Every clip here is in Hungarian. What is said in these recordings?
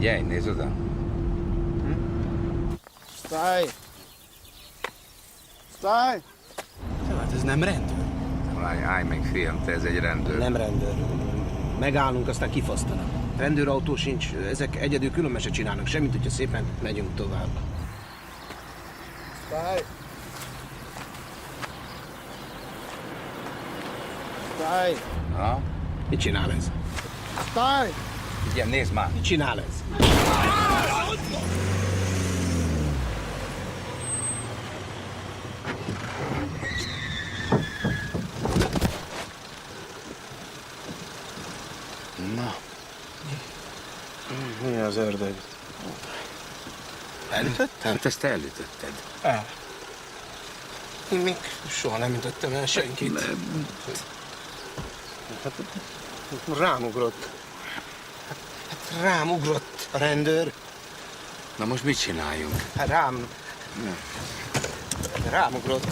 Figyelj, nézd oda. Szállj! Szállj! Hát ez nem rendőr. Állj meg, fiam, te ez egy rendőr. Nem rendőr. Megállunk, aztán kifosztanak. Rendőrautó sincs, ezek egyedül különben se csinálnak semmit, hogyha szépen megyünk tovább. Szállj! Szállj! Ha? Mit csinál ez? Szállj! Figyelj, nézd már. Mit csinál ez? Na. Mi az ördög? Elütöttem? Hát ezt te elütötted. El. Én még soha nem ütöttem el senkit. Hát, rámugrott. Hát rámugrott a rendőr. Na most mit csináljunk? Hát rámugrott.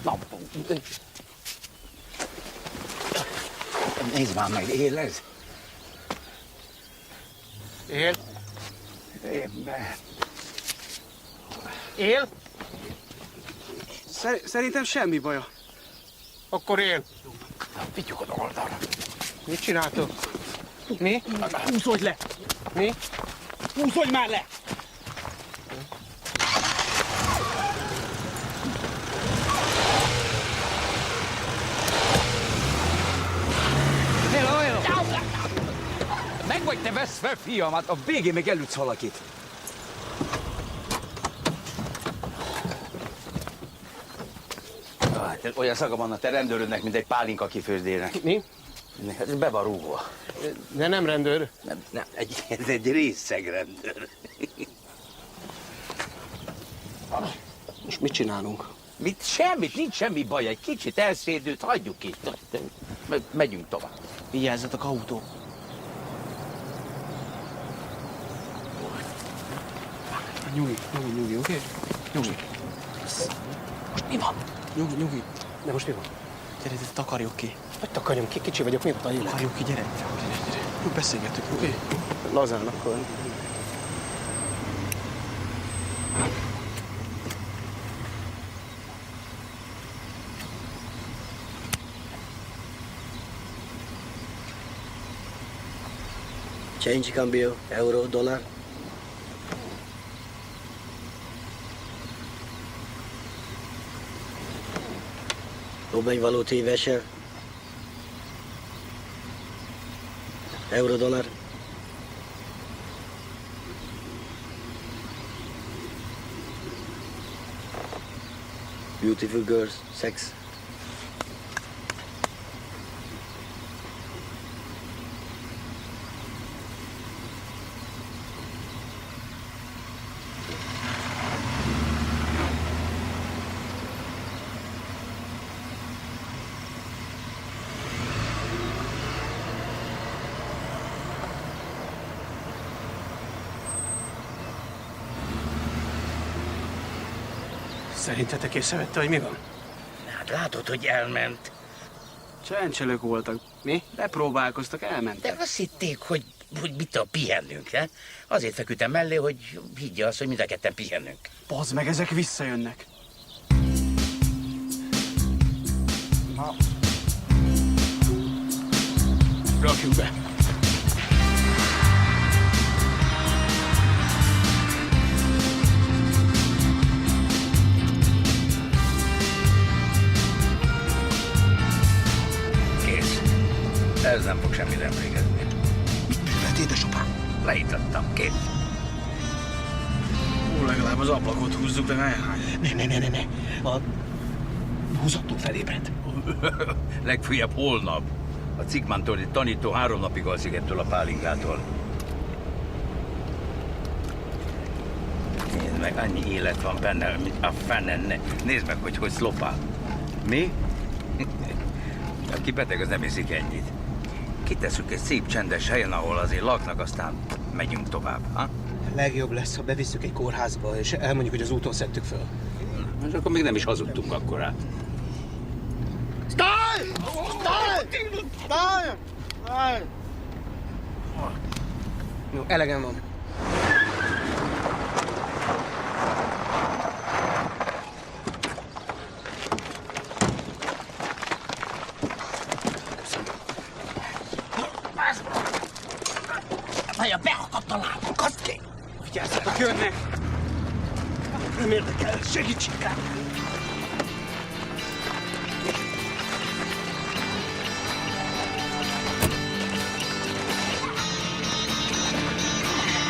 Na, nézd már meg, él ez? Él? Éppen. Él? Szerintem semmi baja. Akkor él. Vigyük oda oldalra. Mit csináltok? Mi? Húzódj le! Mi? Húzódj már le! Meg vagy te veszve, fiam, hát a végén még elütsz valakit. Olyan szaga van a te rendőrödnek, mint egy pálinka kifőzdének. Mi? Hát ez be van rúgva. De nem rendőr. Nem, ez egy részegrendőr. Most mit csinálunk? Mit? Semmit, nincs semmi baj. Egy kicsit elszédült, hagyjuk itt. Megyünk tovább. Vigyázzatok, autó! Nyugi, oké? Nyugi. Most mi van? Nyugi. De most mi van? Gyere, takarjuk ki. Hogy takarjam ki? Kicsi vagyok, mióta élek? Takarjuk ki, gyere. Jó, beszélgetünk, oké? Lazán akkor. Change cambio, euro, dollár. Lóbegyvaló tévese. Euro, dollár. Beautiful girls, sex. Szerintetek észrevette, hogy mi van? Hát látod, hogy elment. Csencselők voltak. Mi? Bepróbálkoztak, elmentek. De azt hitték, hogy mit tudom, pihennünk, he? Azért feküdtem mellé, hogy higgye azt, hogy mind a ketten pihennünk. Bazd meg, ezek visszajönnek. Rakjuk be. Kész. Ez nem fog semmire emlékezni. Mit művelt, édesapám? Leítattam, kész. Ó, legalább az ablakot húzzuk, de ne. Ne. A húzattól felébred. Legfőjebb holnap. A Cikmántól egy tanító 3 napig alszik ettől a pálingától. Nézd meg, annyi élet van benne, mint a fenen. Nézd meg, hogy szlopál. Mi? Aki beteg, az nem iszik ennyit. Kitesszük egy szép csendes helyen, ahol azért laknak, aztán megyünk tovább, ha? Legjobb lesz, ha bevisszük egy kórházba, és elmondjuk, hogy az úton szedtük föl. És akkor még nem is hazudtunk akkorát. Stai! Stai! Stai! Stai! Jó, elegem van. Vajon beakadt a lábunk, azt ki! Vigyázzatok, jönnek! Nem érdekel, segítsünk rá!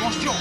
Most jó!